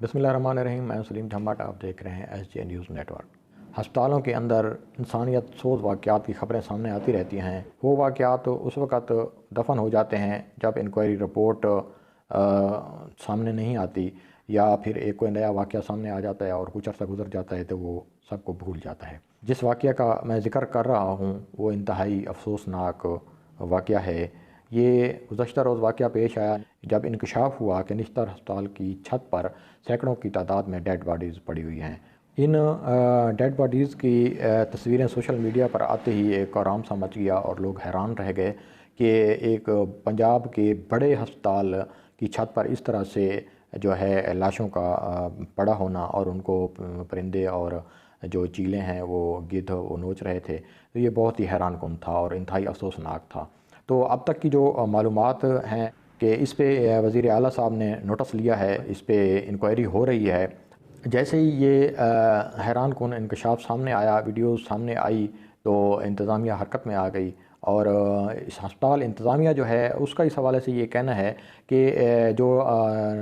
बिस्मिल्लाहिर्रहमानिर्रहीम। मैं सलीम झम्बाट, आप देख रहे हैं SJ न्यूज़ नेटवर्क। हस्पतालों के अंदर इंसानियत सोज वाक़यात की ख़बरें सामने आती रहती हैं। वो वाक़यात उस वक़्त दफन हो जाते हैं जब इंक्वायरी रिपोर्ट सामने नहीं आती, या फिर एक कोई नया वाक़या सामने आ जाता है और कुछ अर्सा गुजर जाता है तो वो सबको भूल जाता है। जिस वाक़या का मैं ज़िक्र कर रहा हूँ वो इंतहाई अफसोसनाक वाक़या है। ये गुज़श्ता रोज़ वाक़या पेश आया जब इंकशाफ हुआ कि निश्तर हस्पताल की छत पर सैकड़ों की तादाद में डेड बॉडीज़ पड़ी हुई हैं। इन डेड बॉडीज़ की तस्वीरें सोशल मीडिया पर आते ही एक आराम सा मच गया और लोग हैरान रह गए कि एक पंजाब के बड़े हस्पताल की छत पर इस तरह से जो है लाशों का पड़ा होना, और उनको परिंदे और जो चीलें हैं वो गिद्ध वो नोच रहे थे। तो ये बहुत ही हैरान कुन था और इंतहाई अफसोसनाक था। तो अब तक की जो मालूमात हैं कि इस पे वज़ीर आला साहब ने नोटिस लिया है, इस पे इंक्वायरी हो रही है। जैसे ही ये हैरान कुन इंकशाफ सामने आया, वीडियो सामने आई, तो इंतज़ामिया हरकत में आ गई। और इस हस्पताल इंतज़ामिया जो है उसका इस हवाले से ये कहना है कि जो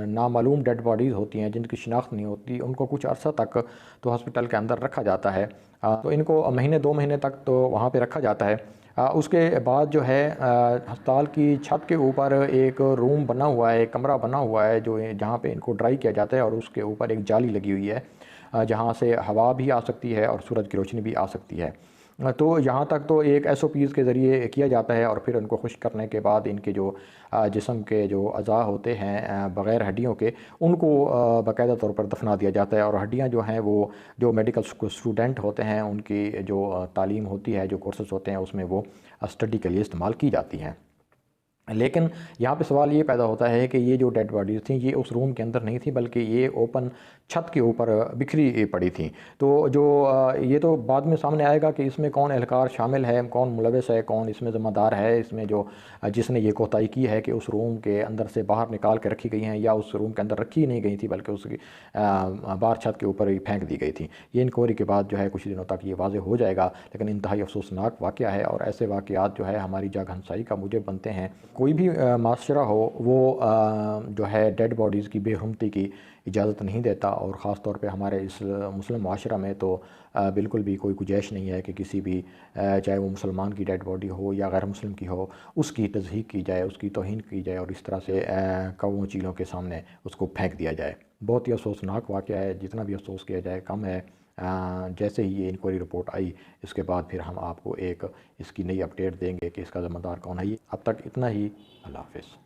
नामालूम डेड बॉडीज़ होती हैं जिनकी शिनाख्त नहीं होती, उनको कुछ अर्सा तक तो हॉस्पिटल के अंदर रखा जाता है। तो इनको महीने 2 महीने तक तो वहाँ पे रखा जाता है। उसके बाद जो है हस्पताल की छत के ऊपर एक रूम बना हुआ है, एक कमरा बना हुआ है जो जहाँ पे इनको ड्राई किया जाता है, और उसके ऊपर एक जाली लगी हुई है जहाँ से हवा भी आ सकती है और सूरज की रोशनी भी आ सकती है। तो यहाँ तक तो एक SOPs के ज़रिए किया जाता है, और फिर उनको खुश्क करने के बाद इनके जो जिस्म के जो अज़ा होते हैं बग़ैर हड्डियों के, उनको बाकायदा तौर पर दफना दिया जाता है। और हड्डियाँ जो हैं वो जो मेडिकल स्टूडेंट होते हैं उनकी जो तालीम होती है, जो कोर्सेज़ होते हैं, उसमें वो स्टडी के लिए इस्तेमाल की जाती हैं। लेकिन यहाँ पे सवाल ये पैदा होता है कि ये जो डेड बॉडीज़ थी ये उस रूम के अंदर नहीं थी, बल्कि ये ओपन छत के ऊपर बिखरी पड़ी थी। तो जो ये तो बाद में सामने आएगा कि इसमें कौन एहलकार शामिल है, कौन मुलविस है, कौन इसमें ज़िम्मेदार है, इसमें जो जिसने ये कोताही की है कि उस रूम के अंदर से बाहर निकाल के रखी गई हैं, या उस रूम के अंदर रखी ही नहीं गई थी बल्कि उसकी बाहर छत के ऊपर ही फेंक दी गई थी। ये इंक्वायरी के बाद जो है कुछ दिनों तक ये वाज़ेह हो जाएगा। लेकिन इंतहाई अफसोसनाक वाक़या है, और ऐसे वाक़यात जो है हमारी जाग हंसाई का मूजब बनते हैं। कोई भी माशरा हो वो जो है डेड बॉडीज़ की बेहुरमती की इजाज़त नहीं देता, और ख़ास तौर पे हमारे इस मुस्लिम माशरा में तो बिल्कुल भी कोई गुंजाइश नहीं है कि किसी भी चाहे वो मुसलमान की डेड बॉडी हो या गैर मुस्लिम की हो, उसकी तज़हीक की जाए, उसकी तौहीन की जाए और इस तरह से कौमों चीलों के सामने उसको फेंक दिया जाए। बहुत ही अफसोसनाक वाक़या है, जितना भी अफसोस किया जाए कम है। जैसे ही ये इंक्वायरी रिपोर्ट आई इसके बाद फिर हम आपको एक इसकी नई अपडेट देंगे कि इसका ज़िम्मेदार कौन है। अब तक इतना ही। अल्लाह हाफ़िज़।